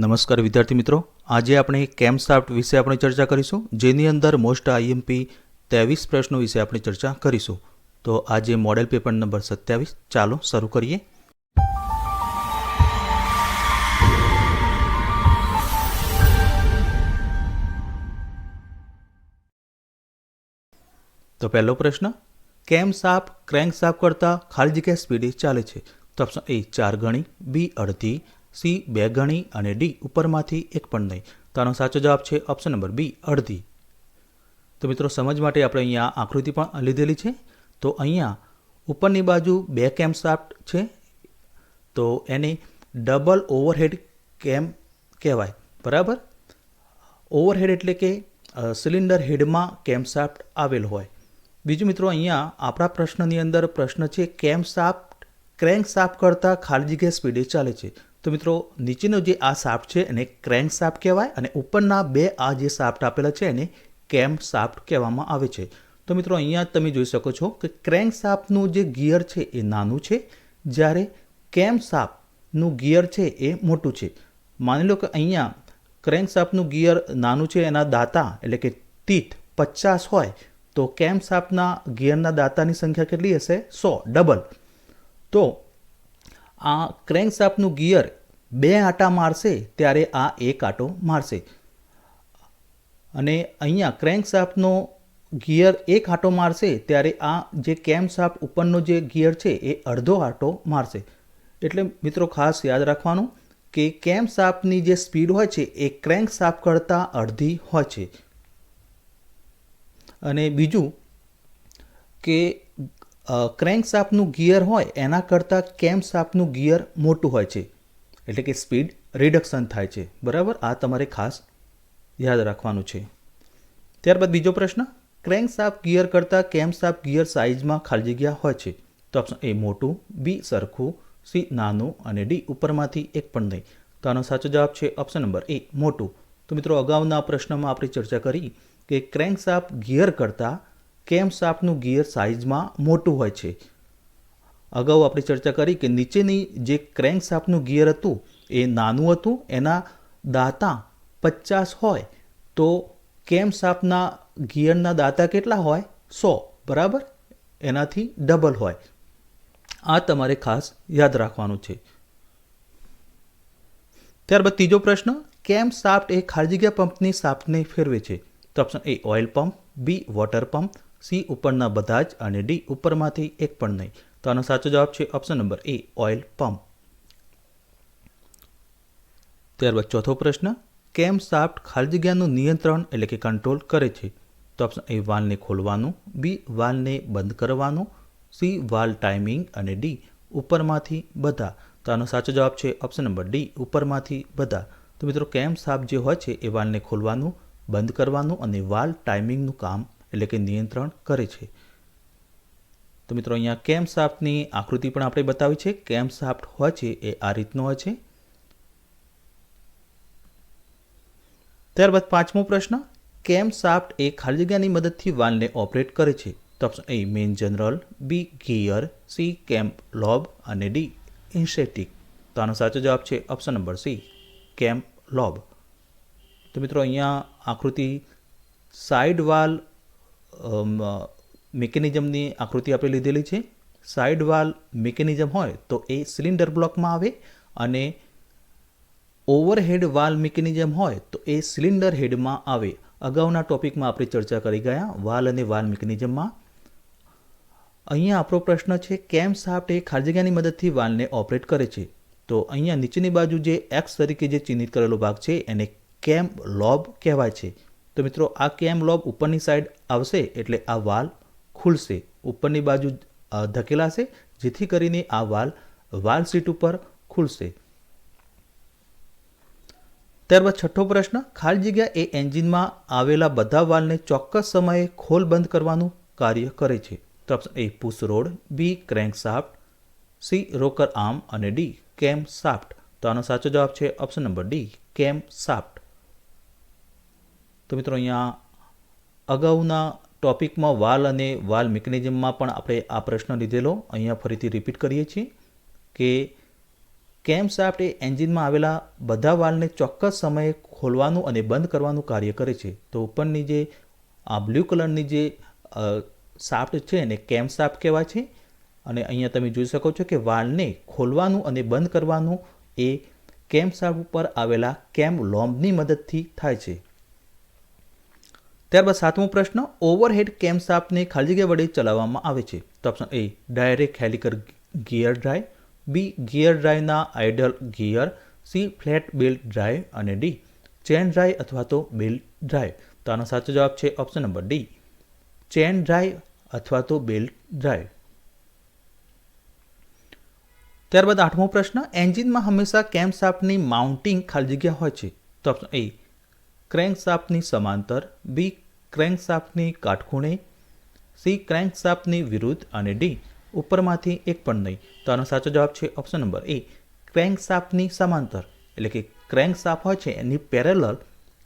નમસ્કાર વિદ્યાર્થી મિત્રો, આજે આપણે કેમશાફ્ટ વિશે આપણે ચર્ચા કરીશું, જેની અંદર મોસ્ટ આઈએમપી 23 પ્રશ્નો વિશે આપણે ચર્ચા કરીશું. તો આજે મોડેલ પેપર નંબર 27. ચાલો શરૂ કરીએ. તો પહેલો પ્રશ્ન, કેમશાફ્ટ ક્રેન્કશાફ્ટ કરતાં ખાલી જગ્યા સ્પીડે ચાલે છે. તો ઓપ્શન એ 4 ગણી, બી અડધી, સી 2 ગણી અને ડી ઉપરમાંથી એક પણ નહીં. તો આનો સાચો જવાબ છે ઓપ્શન નંબર બી અડધી. તો મિત્રો સમજ માટે આપણે અહીંયા આકૃતિ પણ લીધેલી છે. તો અહીંયા ઉપરની બાજુ 2 કેમશાફ્ટ છે, તો એને ડબલ ઓવરહેડ કેમ કહેવાય. બરાબર, ઓવરહેડ એટલે કે સિલિન્ડર હેડમાં કેમશાફ્ટ આવેલ હોય. બીજું મિત્રો, અહીંયા આપણા પ્રશ્નની અંદર પ્રશ્ન છે કેમશાફ્ટ ક્રેન્કશાફ્ટ કરતાં ખાલી જગ્યા સ્પીડે ચાલે છે. તો મિત્રો નીચેનો જે આ શાફ્ટ છે એને ક્રેન્કશાફ્ટ કહેવાય અને ઉપરના બે આ જે શાફ્ટ આપેલા છે એને કેમશાફ્ટ કહેવામાં આવે છે. તો મિત્રો અહીંયા તમે જોઈ શકો છો કે ક્રેન્કશાફ્ટનું જે ગિયર છે એ નાનું છે, જ્યારે કેમશાફ્ટનું ગિયર છે એ મોટું છે. માની લો કે અહીંયા ક્રેન્કશાફ્ટનું ગિયર નાનું છે, એના દાંતા એટલે કે ટીથ 50 હોય, તો કેમશાફ્ટના ગિયરના દાંતાની સંખ્યા કેટલી હશે? 100, ડબલ. તો આ ક્રેન્કશાફ્ટનું ગિયર 2 આંટા મારશે ત્યારે આ 1 આંટો મારશે, અને અહીંયા ક્રેન્કશાફ્ટનો ગિયર 1 આંટો મારશે ત્યારે આ જે કેમશાફ્ટ ઉપરનો જે ગિયર છે એ અડધો આંટો મારશે. એટલે મિત્રો ખાસ યાદ રાખવાનું કે કેમશાફ્ટની જે સ્પીડ હોય છે એ ક્રેન્કશાફ્ટ કરતાં અડધી હોય છે. અને બીજું કે ક્રેન્કશાફ્ટનું ગિયર હોય એના કરતાં કેમશાફ્ટનું ગિયર મોટું હોય છે, એટલે કે સ્પીડ રિડક્શન થાય છે. બરાબર, આ તમારે ખાસ યાદ રાખવાનું છે. ત્યારબાદ બીજો પ્રશ્ન, ક્રેન્કશાફ્ટ ગિયર કરતાં કેમશાફ્ટ ગિયર સાઇઝમાં ખાલી જગ્યા હોય છે. તો ઓપ્શન એ મોટું, બી સરખું, સી નાનું અને ડી ઉપરમાંથી એક પણ નહીં. તો આનો સાચો જવાબ છે ઓપ્શન નંબર એ મોટું. તો મિત્રો અગાઉના પ્રશ્નમાં આપણે ચર્ચા કરી કે ક્રેન્કશાફ્ટ ગિયર કરતાં કેમશાફ્ટનું ગિયર સાઇઝમાં મોટું હોય છે. અગાઉ આપણે ચર્ચા કરી કે નીચેની જે ક્રેન્કશાફ્ટનું ગિયર હતું એ નાનું હતું, એના દાંતા 50 હોય, તો કેમશાફ્ટના ગિયરના દાંતા કેટલા હોય? 100. બરાબર, એનાથી ડબલ હોય. આ તમારે ખાસ યાદ રાખવાનું છે. ત્યારબાદ ત્રીજો પ્રશ્ન, કેમશાફ્ટ એ ખાલી જગ્યા પંપની શાફ્ટને ફેરવે છે. તો option A oil pump, B water pump, C ઉપરના બધા જ અને ડી ઉપરમાંથી એક પણ નહીં. તો આનો સાચો જવાબ છે ઓપ્શન નંબર એ ઓઇલ પંપ. ત્યારબાદ ચોથો પ્રશ્ન, કેમશાફ્ટ ખાલી જગ્યાનું નિયંત્રણ એટલે કે કંટ્રોલ કરે છે. તો ઓપ્શન એ વાલ્વને ખોલવાનું, બી વાલ્વને બંધ કરવાનું, સી વાલ્વ ટાઈમિંગ અને ડી ઉપરમાંથી બધા. તો આનો સાચો જવાબ છે ઓપ્શન નંબર ડી ઉપરમાંથી બધા. તો મિત્રો કેમશાફ્ટ જે હોય છે એ વાલ્વને ખોલવાનું, બંધ કરવાનું અને વાલ્વ ટાઈમિંગનું કામ એટલે કે નિયંત્રણ કરે છે. તો મિત્રો અહીંયા કેમશાફ્ટની આકૃતિ પણ આપણે બતાવી છે. કેમશાફ્ટ હોય છે એ આ રીતનો હોય છે. ત્યારબાદ પાંચમો પ્રશ્ન, કેમશાફ્ટ એ ખાલી જગ્યાની મદદથી વાલ્વને ઓપરેટ કરે છે. તો option A main journal, B gear, C cam lobe અને ડી ઇન્સેટિક. તો આનો સાચો જવાબ છે option number C cam lobe. તો મિત્રો અહીંયા આકૃતિ સાઇડ વાલ્વ મિકેનિઝમની આકૃતિ આપણે લીધેલી છે. સાઇડ વાલ્વ મિકેનિઝમ હોય તો એ સિલિન્ડર બ્લોકમાં આવે, અને ઓવરહેડ વાલ્વ મિકેનિઝમ હોય તો એ સિલિન્ડર હેડમાં આવે. અગાઉના ટોપિકમાં આપણે ચર્ચા કરી ગયા વાલ્વ અને વાલ્વ મિકેનિઝમમાં. અહીંયા આપણો પ્રશ્ન છે કેમશાફ્ટ એ ખાલી જગ્યાની મદદથી વાલ્વને ઓપરેટ કરે છે. તો અહીંયા નીચેની બાજુ જે એક્સ તરીકે જે ચિહ્નિત કરેલો ભાગ છે એને કેમ લોબ કહેવાય છે. તો મિત્રો આ કેમ લોબ ઉપરની સાઈડ આવશે એટલે આ વાલ્વ ખુલશે, ઉપરની બાજુ ધકેલાશે, જેથી કરીને આ વાલ્વ સીટ ઉપર ખુલશે. ત્યારબાદ છઠ્ઠો પ્રશ્ન, ખાલી જગ્યા એ એન્જિનમાં આવેલા બધા વાલ્વને ચોક્કસ સમયે ખોલ બંધ કરવાનું કાર્ય કરે છે. તો option A push rod, B crankshaft, C rocker arm અને ડી કેમશાફ્ટ. તો આનો સાચો જવાબ છે ઓપ્શન નંબર ડી કેમશાફ્ટ. તો મિત્રો અહીંયા અગાઉના ટોપિકમાં વાલ્વ અને વાલ્વ મિકેનિઝમમાં પણ આપણે આ પ્રશ્ન લીધેલો. અહીંયા ફરીથી રિપીટ કરીએ છીએ કે કેમશાફ્ટ એ એન્જિનમાં આવેલા બધા વાલ્વને ચોક્કસ સમયે ખોલવાનું અને બંધ કરવાનું કાર્ય કરે છે. તો ઉપરની જે આ બ્લુ કલરની જે શાફ્ટ છે એને કેમશાફ્ટ કહેવાય છે. અને અહીંયા તમે જોઈ શકો છો કે વાલ્વને ખોલવાનું અને બંધ કરવાનું એ કેમશાફ્ટ ઉપર આવેલા કેમ લોમ્બની મદદથી થાય છે. ત્યારબાદ 7મો પ્રશ્ન, ઓવરહેડ કેમશાફ્ટને ખાલી જગ્યા વડે ચલાવવામાં આવે છે. તો option A direct helical gear drive, B gear ડ્રાઈવના idle gear, C flat belt drive અને ડી ચેન ડ્રાઈવ અથવા તો બેલ્ટ ડ્રાઈવ. તો આનો સાચો જવાબ છે option number D, chain drive અથવા તો બેલ્ટ ડ્રાઈવ. ત્યારબાદ 8મો પ્રશ્ન, એન્જિનમાં હંમેશા કેમશાફ્ટની માઉન્ટિંગ ખાલી જગ્યા હોય છે. તો ઓપ્શન એ ક્રેન્કશાફ્ટની સમાંતર, બી ક્રેન્કશાફ્ટની કાટખૂણે, સી ક્રેન્કશાફ્ટની વિરુદ્ધ અને ડી ઉપરમાંથી એક પણ નહીં. તો આનો સાચો જવાબ છે ઓપ્શન નંબર એ ક્રેન્કશાફ્ટની સમાંતર. એટલે કે ક્રેન્કશાફ્ટ હોય છે એની પેરેલલ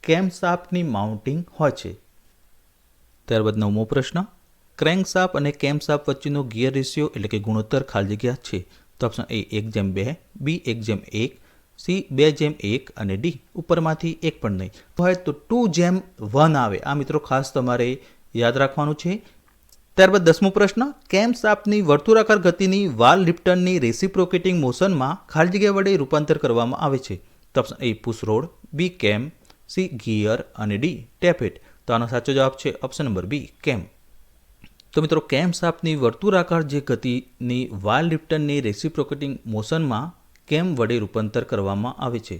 કેમશાફ્ટની માઉન્ટિંગ હોય છે. ત્યારબાદ 9મો પ્રશ્ન, ક્રેન્કશાફ્ટ અને કેમશાફ્ટ વચ્ચેનો ગિયર રેશિયો એટલે કે ગુણોત્તર ખાલી જગ્યા છે. તો ઓપ્શન એ 1:2, બી 1:1, સી 2:1 અને ડી ઉપરમાંથી એક પણ નહીં હોય તો 2:1 આવે. આ મિત્રો ખાસ તમારે યાદ રાખવાનું છે. ત્યારબાદ 10મો પ્રશ્ન, કેમશાફ્ટની વર્તુળાકાર ગતિની વાલ્વ લિફ્ટરની રેસિપ્રોકેટિંગ મોશનમાં ખાલી જગ્યા વડે રૂપાંતર કરવામાં આવે છે. તો ઓપ્શન એ પુશ રોડ, બી કેમ, સી ગિયર અને ડી ટેપેટ. તો આનો સાચો જવાબ છે ઓપ્શન નંબર બી કેમ. તો મિત્રો કેમશાફ્ટની વર્તુળાકાર જે ગતિની વાલ્વ લિફ્ટરની રેસિપ્રોકેટિંગ મોશનમાં કેમ વડે રૂપાંતર કરવામાં આવે છે.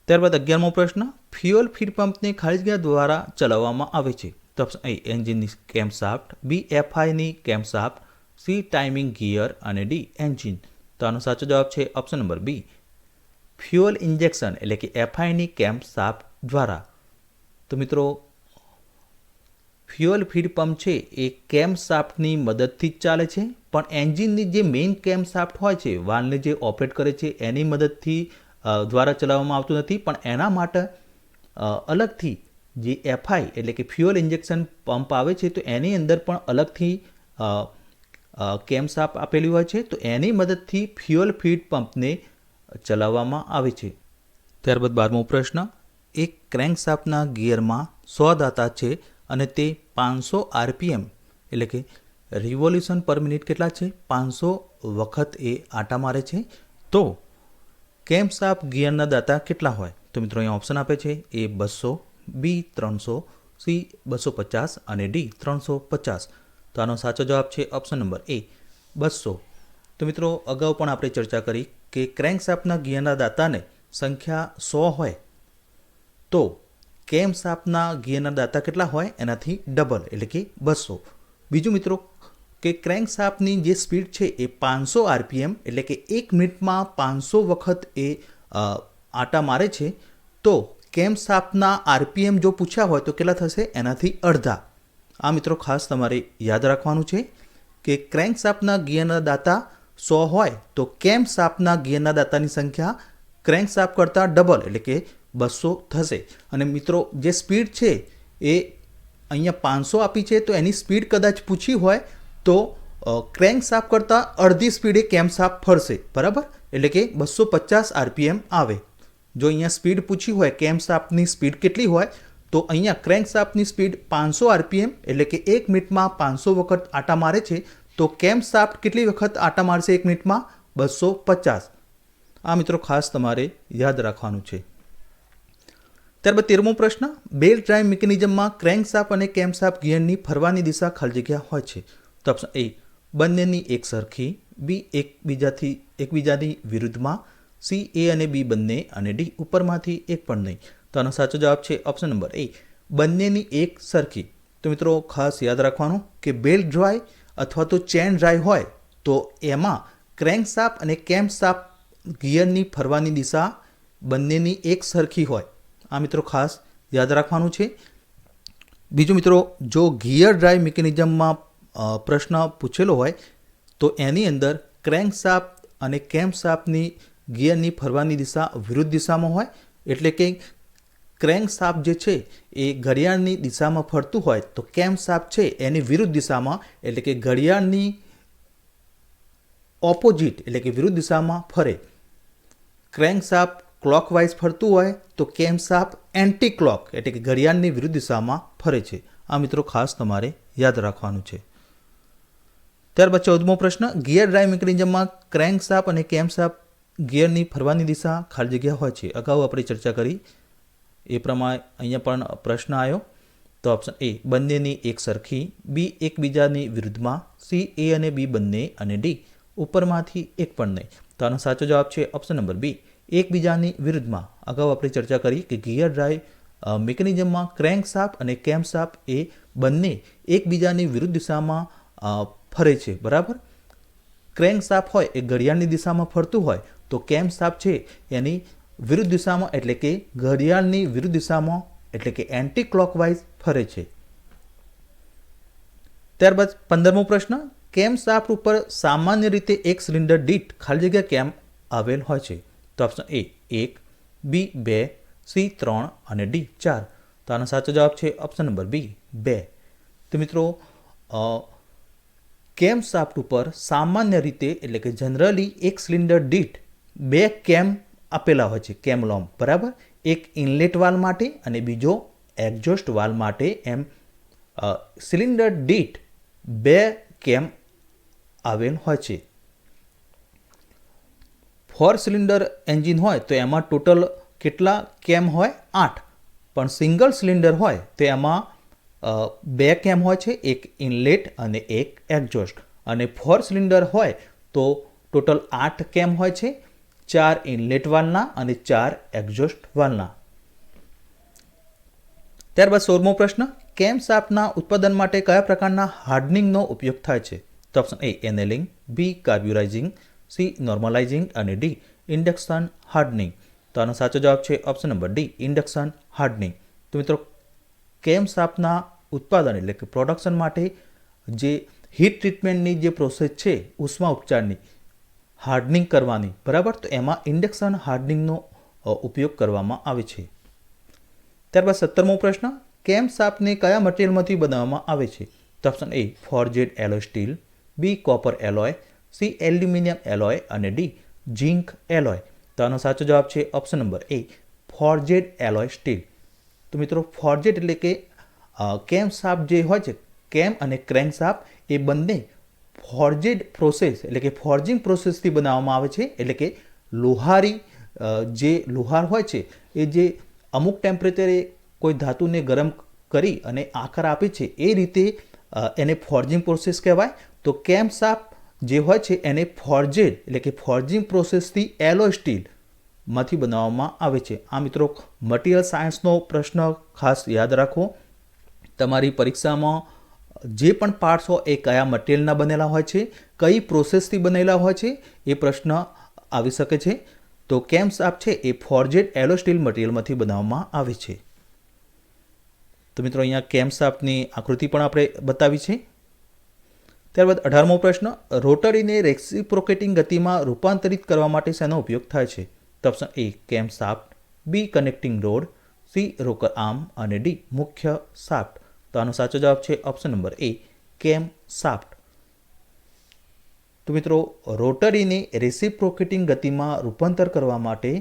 ત્યારબાદ 11મો પ્રશ્ન, ફ્યુઅલ ફીડ પંપને ખાલી જગ્યા દ્વારા ચલાવવામાં આવે છે. તો ઓપ્શન એ એન્જિનની કેમશાફ્ટ, બી એફઆઈની કેમશાફ્ટ, સી ટાઇમિંગ ગિયર અને ડી એન્જિન. તો આનો સાચો જવાબ છે option number B fuel injection એટલે કે એફઆઈની કેમશાફ્ટ દ્વારા. તો મિત્રો ફ્યુઅલ ફીડ પંપ છે એ કેમશાફ્ટની મદદથી જ ચાલે છે, પણ એન્જિનની જે મેઇન કેમશાફ્ટ હોય છે વાલ્વને જે ઓપરેટ કરે છે એની મદદથી દ્વારા ચલાવવામાં આવતું નથી. પણ એના માટે અલગથી જે એફઆઈ એટલે કે ફ્યુઅલ ઇન્જેક્શન પંપ આવે છે તો એની અંદર પણ અલગથી કેમશાફ્ટ આપેલી હોય છે. તો એની મદદથી ફ્યુઅલ ફીડ પંપને ચલાવવામાં આવે છે. ત્યારબાદ 12મો પ્રશ્ન, એક ક્રેન્કશાફ્ટના ગિયરમાં 100 દાંતા છે અને તે 500 આરપીએમ એટલે કે રિવોલ્યુશન પર મિનિટ કેટલા છે 500 વખત એ આટા મારે છે. તો કેમશાફ્ટ ગિયરના દાંતા કેટલા હોય? તો મિત્રો અહીંયા ઓપ્શન આપે છે એ 200, બી 300, સી 250 અને ડી 350. તો આનો સાચો જવાબ છે ઓપ્શન નંબર એ 200. તો મિત્રો અગાઉ પણ આપણે ચર્ચા કરી કે ક્રેન્કશાફ્ટના ગિયરના દાંતાને સંખ્યા 100 હોય તો કેમશાફ્ટના ગિયરના દાંતા કેટલા હોય એનાથી ડબલ એટલે કે 200. બીજું મિત્રો કે ક્રેન્કશાફ્ટની જે સ્પીડ છે એ 500 આરપીએમ એટલે કે 1 મિનિટમાં 500 વખત એ આટા મારે છે. તો કેમશાફ્ટના આરપીએમ જો પૂછ્યા હોય તો કેટલા થશે એનાથી અડધા. આ મિત્રો ખાસ તમારે યાદ રાખવાનું છે કે ક્રેન્કશાફ્ટના ગિયરના દાંતા 100 હોય તો કેમશાફ્ટના ગિયરના દાંતાની સંખ્યા ક્રેન્કશાફ્ટ કરતાં ડબલ એટલે કે 200 થશે. અને મિત્રો જે સ્પીડ છે એ અહીંયા 500 આપી છે તો એની સ્પીડ કદાચ પૂછી હોય તો ક્રેન્કશાફ્ટ કરતાં અડધી સ્પીડે કેમશાફ્ટ ફરશે, બરાબર? એટલે કે 250 આરપીએમ આવે. જો અહીંયા સ્પીડ પૂછી હોય કેમશાફ્ટની સ્પીડ કેટલી હોય તો અહીંયા ક્રેન્કશાફ્ટની સ્પીડ 500 આરપીએમ એટલે કે 1 મિનિટમાં 500 વખત આટા મારે છે તો કેમશાફ્ટ કેટલી વખત આટા મારશે 1 મિનિટમાં 250. આ મિત્રો ખાસ તમારે યાદ રાખવાનું છે. ત્યારબાદ 13મો પ્રશ્ન, બેલ્ટ ડ્રાઈવ મિકેનિઝમમાં ક્રેન્કશાફ્ટ અને કેમશાફ્ટ ગિયરની ફરવાની દિશા ખાલી જગ્યા હોય છે. તો ઓપ્શન એ બંનેની એક સરખી, બી એકબીજાની વિરુદ્ધમાં, સી એ અને બી બંને અને ડી ઉપરમાંથી એક પણ નહીં. તો આનો સાચો જવાબ છે ઓપ્શન નંબર એ બંનેની એક સરખી. તો મિત્રો ખાસ યાદ રાખવાનું કે બેલ્ટ ડ્રાઈવ અથવા તો ચેન ડ્રાઈવ હોય તો એમાં ક્રેન્કશાફ્ટ અને કેમશાફ્ટ ગિયરની ફરવાની દિશા બંનેની એક સરખી હોય. આ મિત્રો ખાસ યાદ રાખવાનું છે. બીજું મિત્રો જો ગિયર ડ્રાઈવ મિકેનિઝમમાં પ્રશ્ન પૂછેલો હોય તો એની અંદર ક્રેન્કશાફ્ટ અને કેમશાફ્ટની ગિયરની ફરવાની દિશા વિરુદ્ધ દિશામાં હોય. એટલે કે ક્રેન્કશાફ્ટ જે છે એ ઘડિયાળની દિશામાં ફરતું હોય તો કેમશાફ્ટ છે એની વિરુદ્ધ દિશામાં એટલે કે ઘડિયાળની ઓપોઝિટ એટલે કે વિરુદ્ધ દિશામાં ફરે. ક્રેન્કશાફ્ટ ક્લોકવાઇઝ ફરતું હોય તો કેમશાફ્ટ એન્ટી ક્લોક એટલે કે ઘડિયાળની વિરુદ્ધ દિશામાં ફરે છે. આ મિત્રો ખાસ તમારે યાદ રાખવાનું છે. ત્યારબાદ 14મો પ્રશ્ન, ગિયર ડ્રાઇવ મિકેનિઝમમાં ક્રેન્કશાફ્ટ અને કેમશાફ્ટ ગિયરની ફરવાની દિશા ખાલી જગ્યા હોય છે. અગાઉ આપણે ચર્ચા કરી એ પ્રમાણે અહીંયા પણ પ્રશ્ન આવ્યો. તો ઓપ્શન એ બંનેની એક સરખી, બી એકબીજાની વિરુદ્ધમાં, સી એ અને બી બંને અને ડી ઉપરમાંથી એક પણ નહીં. તો આનો સાચો જવાબ છે ઓપ્શન નંબર બી એકબીજાની વિરુદ્ધમાં. અગાઉ આપણે ચર્ચા કરી કે ગિયર ડ્રાઇવ મિકેનિઝમમાં ક્રેન્કશાફ્ટ અને કેમશાફ્ટ એ બંને એકબીજાની વિરુદ્ધ દિશામાં ફરે છે. બરાબર. ક્રેન્કશાફ્ટ હોય એ ઘડિયાળની દિશામાં ફરતું હોય તો કેમશાફ્ટ છે એની વિરુદ્ધ દિશામાં એટલે કે ઘડિયાળની વિરુદ્ધ દિશામાં એટલે કે એન્ટી ક્લોકવાઇઝ ફરે છે. ત્યારબાદ 15મો પ્રશ્ન, કેમશાફ્ટ ઉપર સામાન્ય રીતે એક સિલિન્ડર દીઠ ખાલી જગ્યા કેમ આવેલ હોય છે? તો ઓપ્શન એ 1, બી 2, સી 3 અને ડી 4. તો આનો સાચો જવાબ છે ઓપ્શન નંબર બી 2. તો મિત્રો કેમશાફ્ટ ઉપર સામાન્ય રીતે એટલે કે જનરલી એક સિલિન્ડર દીઠ 2 કેમ આપેલા હોય છે, કેમલોમ. બરાબર. એક ઇનલેટ વાલ્વ માટે અને બીજો એક્ઝોસ્ટ વાલ્વ માટે. એમ સિલિન્ડર દીઠ 2 કેમ આવેલ હોય છે. 4 સિલિન્ડર એન્જિન હોય તો એમાં ટોટલ કેટલા કેમ હોય? 8. પણ સિંગલ સિલિન્ડર હોય તો એમાં 2 કેમ હોય છે, એક ઇનલેટ અને એક એક્ઝોસ્ટ. અને 4 સિલિન્ડર હોય તો ટોટલ 8 કેમ હોય છે, 4 ઇનલેટ વાલ્વના અને 4 એક્ઝોસ્ટ વાલ્વના. ત્યારબાદ 16મો પ્રશ્ન, કેમશાફ્ટના ઉત્પાદન માટે કયા પ્રકારના હાર્ડનિંગનો ઉપયોગ થાય છે? તો option A annealing, B carburizing, C normalizing અને ડી ઇન્ડક્શન હાર્ડનિંગ. તો આનો સાચો જવાબ છે option number D induction hardening. તો મિત્રો કેમશાફ્ટના ઉત્પાદન એટલે કે પ્રોડક્શન માટે જે હીટ ટ્રીટમેન્ટની જે પ્રોસેસ છે ઉષ્મા ઉપચારની હાર્ડનિંગ કરવાની, બરાબર, તો એમાં ઇન્ડક્શન હાર્ડનિંગનો ઉપયોગ કરવામાં આવે છે. ત્યારબાદ 17મો પ્રશ્ન, કેમશાફ્ટને કયા મટીરિયલમાંથી બનાવવામાં આવે છે? તો option A forged alloy steel, B copper alloy, C aluminium alloy અને ડી ઝિંક એલોય. તો આનો સાચો જવાબ છે option number A forged alloy steel. તો મિત્રો ફોર્જેડ એટલે કે કેમશાફ્ટ જે હોય છે, કેમ અને ક્રેન્કશાફ્ટ એ બંને ફોર્જેડ પ્રોસેસ એટલે કે ફોર્જિંગ પ્રોસેસથી બનાવવામાં આવે છે. એટલે કે લોહારી જે લોહાર હોય છે એ જે અમુક ટેમ્પરેચરે કોઈ ધાતુને ગરમ કરી અને આકાર આપે છે એ રીતે એને ફોર્જિંગ પ્રોસેસ કહેવાય. તો કેમશાફ્ટ જે હોય છે એને ફોર્જેડ એટલે કે ફોર્જિંગ પ્રોસેસથી એલોય સ્ટીલમાંથી બનાવવામાં આવે છે. આ મિત્રો મટીરિયલ સાયન્સનો પ્રશ્ન ખાસ યાદ રાખો. તમારી પરીક્ષામાં જે પણ પાર્ટ્સ હોય એ કયા મટીરિયલના બનેલા હોય છે, કઈ પ્રોસેસથી બનેલા હોય છે, એ પ્રશ્ન આવી શકે છે. તો કેમશાફ્ટ છે એ ફોર્જેડ એલોય સ્ટીલ મટીરિયલમાંથી બનાવવામાં આવે છે. તો મિત્રો અહીંયા કેમશાફ્ટની આકૃતિ પણ આપણે બતાવી છે. ત્યારબાદ 18મો પ્રશ્ન, રોટરીને રેસિપ્રોકેટિંગ ગતિમાં રૂપાંતરિત કરવા માટે શેનો ઉપયોગ થાય છે? તો option A camshaft, B connecting rod, C rocker arm અને ડી મુખ્ય શાફ્ટ. તો આનો સાચો જવાબ છે ઓપ્શન નંબર એ કેમશાફ્ટ. તો મિત્રો રોટરીને રેસિપ્રોકેટિંગ ગતિમાં રૂપાંતર કરવા માટે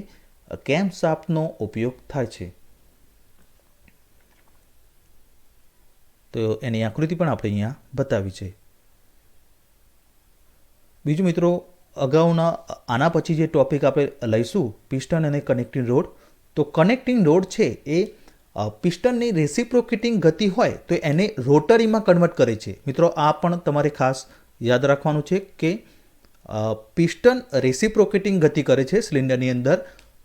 કેમશાફ્ટનો ઉપયોગ થાય છે. તો એની આકૃતિ પણ આપણે અહીંયા બતાવી છે. બીજું મિત્રો અગાઉના આના પછી જે ટોપિક આપણે લઈશું પિસ્ટન અને કનેક્ટિંગ રોડ. તો કનેક્ટિંગ રોડ છે એ પિસ્ટનની રેસિપ્રોકેટિંગ ગતિ હોય તો એને રોટરીમાં કન્વર્ટ કરે છે. મિત્રો આ પણ તમારે ખાસ યાદ રાખવાનું છે કે પિસ્ટન રેસિપ્રોકેટિંગ ગતિ કરે છે સિલિન્ડરની અંદર,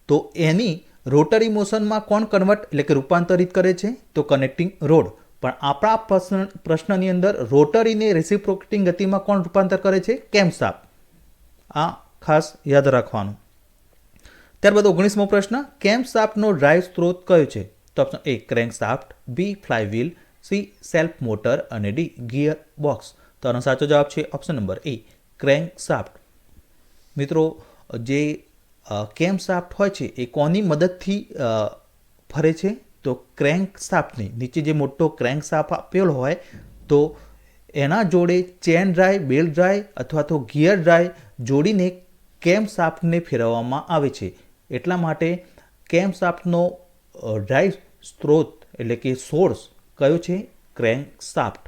તો એની રોટરી મોશનમાં કોણ કન્વર્ટ એટલે કે રૂપાંતરિત કરે છે? તો કનેક્ટિંગ રોડ. પણ આપણા પ્રશ્નની અંદર રોટરીને રેસિપ્રોકેટિંગ ગતિમાં કોણ રૂપાંતર કરે છે? કેમશાફ્ટ. આ ખાસ યાદ રાખવાનું. ત્યારબાદ 19મો પ્રશ્ન, કેમશાફ્ટનો ડ્રાઇવ સ્ત્રોત કયો છે? તો option A crankshaft, B flywheel, C self motor અને ડી ગિયર બોક્સ. તો આનો સાચો જવાબ છે ઓપ્શન નંબર એ ક્રેન્કશાફ્ટ. મિત્રો જે કેમશાફ્ટ હોય છે એ કોની મદદથી ફરે છે? તો ક્રેન્કશાફ્ટની નીચે જે મોટો ક્રેન્કશાફ્ટ આપેલો હોય તો એના જોડે ચેન ડ્રાઈવ, બેલ્ટ ડ્રાઈવ અથવા તો ગિયર ડ્રાઈવ જોડીને કેમ શાફ્ટને ફેરવવામાં આવે છે. એટલા માટે કેમ શાફ્ટનો ડ્રાઈવ સ્ત્રોત એટલે કે સોર્સ કયો છે? Crank shaft.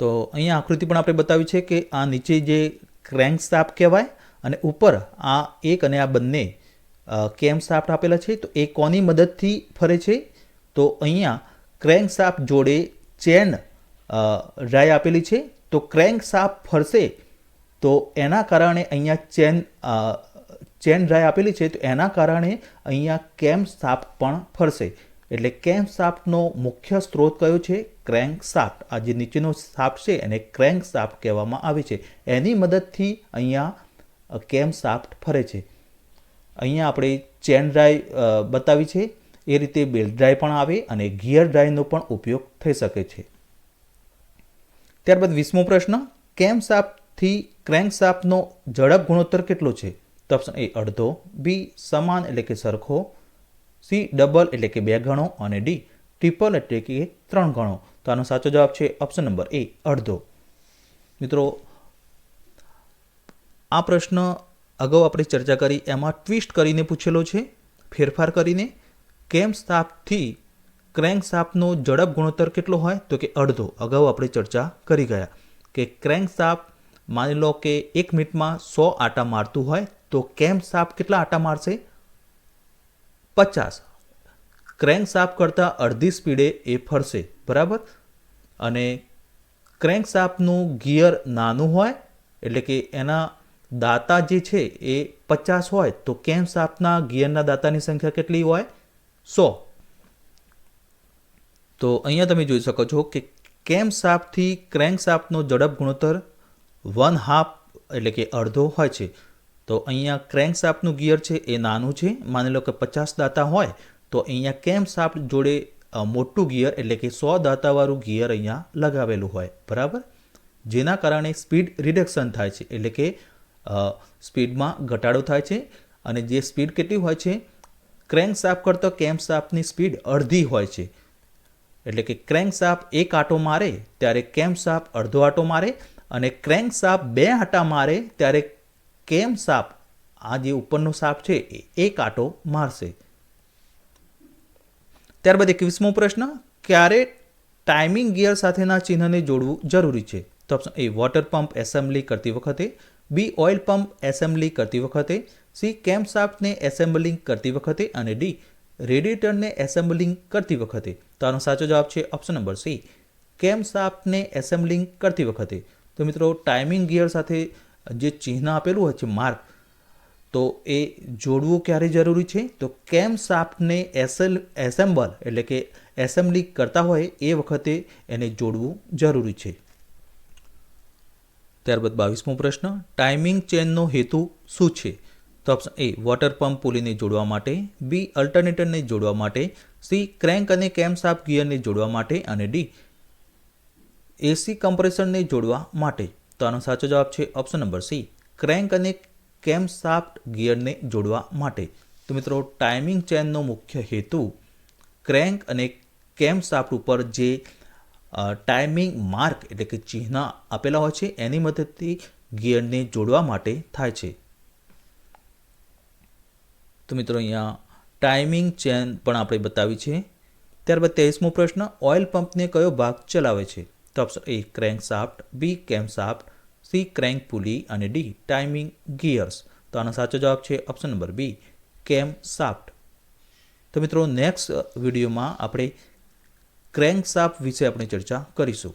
તો અહીંયા આકૃતિ પણ આપણે બતાવી છે કે આ નીચે જે ક્રેન્ક શાફ્ટ કહેવાય અને ઉપર આ એક અને આ બંને કેમ શાફ્ટ આપેલા છે. તો એ કોની મદદથી ફરે છે? તો અહીંયા ક્રેન્ક શાફ્ટ જોડે ચેન ડ્રાઈવ આપેલી છે. તો ક્રેન્ક શાફ્ટ ફરશે તો એના કારણે અહીંયા ચેન ડ્રાઈવ આપેલી છે. તો એના કારણે અહીંયા કેમ શાફ્ટ પણ ફરશે. એટલે કેમ શાફ્ટનો મુખ્ય સ્ત્રોત કયો છે? Crank shaft. આ જે નીચેનો શાફ્ટ છે એને ક્રેન્ક શાફ્ટ કહેવામાં આવે છે. એની મદદથી અહીંયા કેમ શાફ્ટ ફરે છે. અહીંયા આપણે ચેન ડ્રાઈવ બતાવી છે. એ રીતે બેલ્ટ ડ્રાઈવ પણ આવે અને ગિયર ડ્રાઈવનો પણ ઉપયોગ થઈ શકે છે. ત્યારબાદ 20મો પ્રશ્ન, કેમ શાફ્ટથી ક્રેન્ક શાફ્ટનો ઝડપ ગુણોત્તર કેટલો છે? તો ઓપ્શન એ અડધો, બી સમાન એટલે કે સરખો, સી ડબલ એટલે કે 2 ગણો અને ડી ટ્રિપલ એટલે કે 3 ગણો. તો આનો સાચો જવાબ છે ઓપ્શન નંબર એ અડધો. મિત્રો આ પ્રશ્ન અગાઉ આપણે ચર્ચા કરી એમાં ટ્વિસ્ટ કરીને પૂછેલો છે, ફેરફાર કરીને. કેમ શાફ્ટથી ક્રેન્ક શાફ્ટનો ઝડપ ગુણોત્તર કેટલો હોય? તો કે અડધો. અગાઉ આપણે ચર્ચા કરી ગયા કે ક્રેન્ક શાફ્ટ માની લો કે 1 મિનિટમાં 100 આટા મારતું હોય તો કેમ શાફ્ટ કેટલા આટા મારશે? 50. ક્રેન્ક શાફ્ટ કરતાં અડધી સ્પીડે એ ફરશે, બરાબર. અને ક્રેન્ક શાફ્ટનું ગિયર નાનું હોય એટલે કે એના દાંતા જે છે એ 50 હોય તો કેમ શાફ્ટના ગિયરના દાંતાની સંખ્યા કેટલી હોય? 100. તો અહીંયા તમે જોઈ શકો છો કે કેમ શાફ્ટથી ક્રેન્ક શાફ્ટનો ઝડપ ગુણોત્તર 1/2 એટલે કે અડધો હોય છે. તો અહીંયા ક્રેન્ક શાફ્ટનું ગિયર છે એ નાનું છે. માની લો કે 50 દાંતા હોય તો અહીંયા કેમ શાફ્ટ જોડે મોટું ગિયર એટલે કે 100 દાંતાવાળું ગિયર અહીંયા લગાવેલું હોય, બરાબર. જેના કારણે સ્પીડ રિડક્શન થાય છે એટલે કે સ્પીડમાં ઘટાડો થાય છે. અને જે સ્પીડ કેટલી હોય છે? ક્રેન્ક શાફ્ટ કરતાં કેમ શાફ્ટની સ્પીડ અડધી હોય છે. એટલે કે ક્રેન્ક શાફ્ટ 1 આંટો મારે ત્યારે કેમ શાફ્ટ અડધો આંટો મારે અને ક્રેન્ક શાફ્ટ 2 આંટા મારે ત્યારે કેમ શાફ્ટ આ જે ઉપરનો શાફ્ટ છે એ 1 આંટો મારશે. ત્યારબાદ 21મો પ્રશ્ન, ક્યારે ટાઈમિંગ ગિયર સાથેના ચિહ્નને જોડવું જરૂરી છે? તો ઓપ્શન એ વોટર પંપ એસેમ્બલી કરતી વખતે, બી ઓઇલ પંપ એસેમ્બલી કરતી વખતે, સી કેમ શાફ્ટને એસેમ્બલિંગ કરતી વખતે અને ડી રેડિએટરને એસેમ્બલિંગ કરતી વખતે. તો આનો સાચો જવાબ છે ઓપ્શન નંબર સી કેમ શાફ્ટને એસેમ્બલિંગ કરતી વખતે. તો મિત્રો ટાઈમિંગ ગિયર સાથે જે ચિહ્ન આપેલું હોય છે માર્ક, તો એ જોડવું ક્યારે જરૂરી છે? તો કેમ શાફ્ટને એસેમ્બલ એટલે કે એસેમ્બલી કરતા હોય એ વખતે એને જોડવું જરૂરી છે. ત્યારબાદ 22મો પ્રશ્ન, ટાઈમિંગ ચેનનો હેતુ શું છે? તો ઓપ્શન એ વોટર પંપ પુલીને જોડવા માટે, બી અલ્ટરનેટરને જોડવા માટે, સી ક્રેન્ક અને કેમ શાફ્ટ ગિયરને જોડવા માટે અને ડી એસી કમ્પ્રેસરને જોડવા માટે. તો આનો સાચો જવાબ છે ઓપ્શન નંબર સી ક્રેન્ક અને કેમ શાફ્ટ ગિયરને જોડવા માટે. તો મિત્રો ટાઈમિંગ ચેનનો મુખ્ય હેતુ ક્રેન્ક અને કેમ શાફ્ટ ઉપર જે ટાઈમિંગ માર્ક એટલે કે ચિહ્ન આપેલા હોય છે એની મદદથી ગિયરને જોડવા માટે થાય છે. તો મિત્રો અહીંયા ટાઈમિંગ ચેન પણ આપણે બતાવી છે. ત્યારબાદ 23મો પ્રશ્ન, ઓઇલ પંપને કયો ભાગ ચલાવે છે? તો ઓપ્શન એ ક્રેન્ક શાફ્ટ, બી કેમ શાફ્ટ, સી ક્રેન્ક પુલી અને ડી ટાઈમિંગ ગિયર્સ. તો આનો સાચો જવાબ છે ઓપ્શન નંબર બી કેમ શાફ્ટ. તો મિત્રો નેક્સ્ટ વિડીયોમાં આપણે ક્રેન્ક શાફ્ટ વિશે આપણે ચર્ચા કરીશું.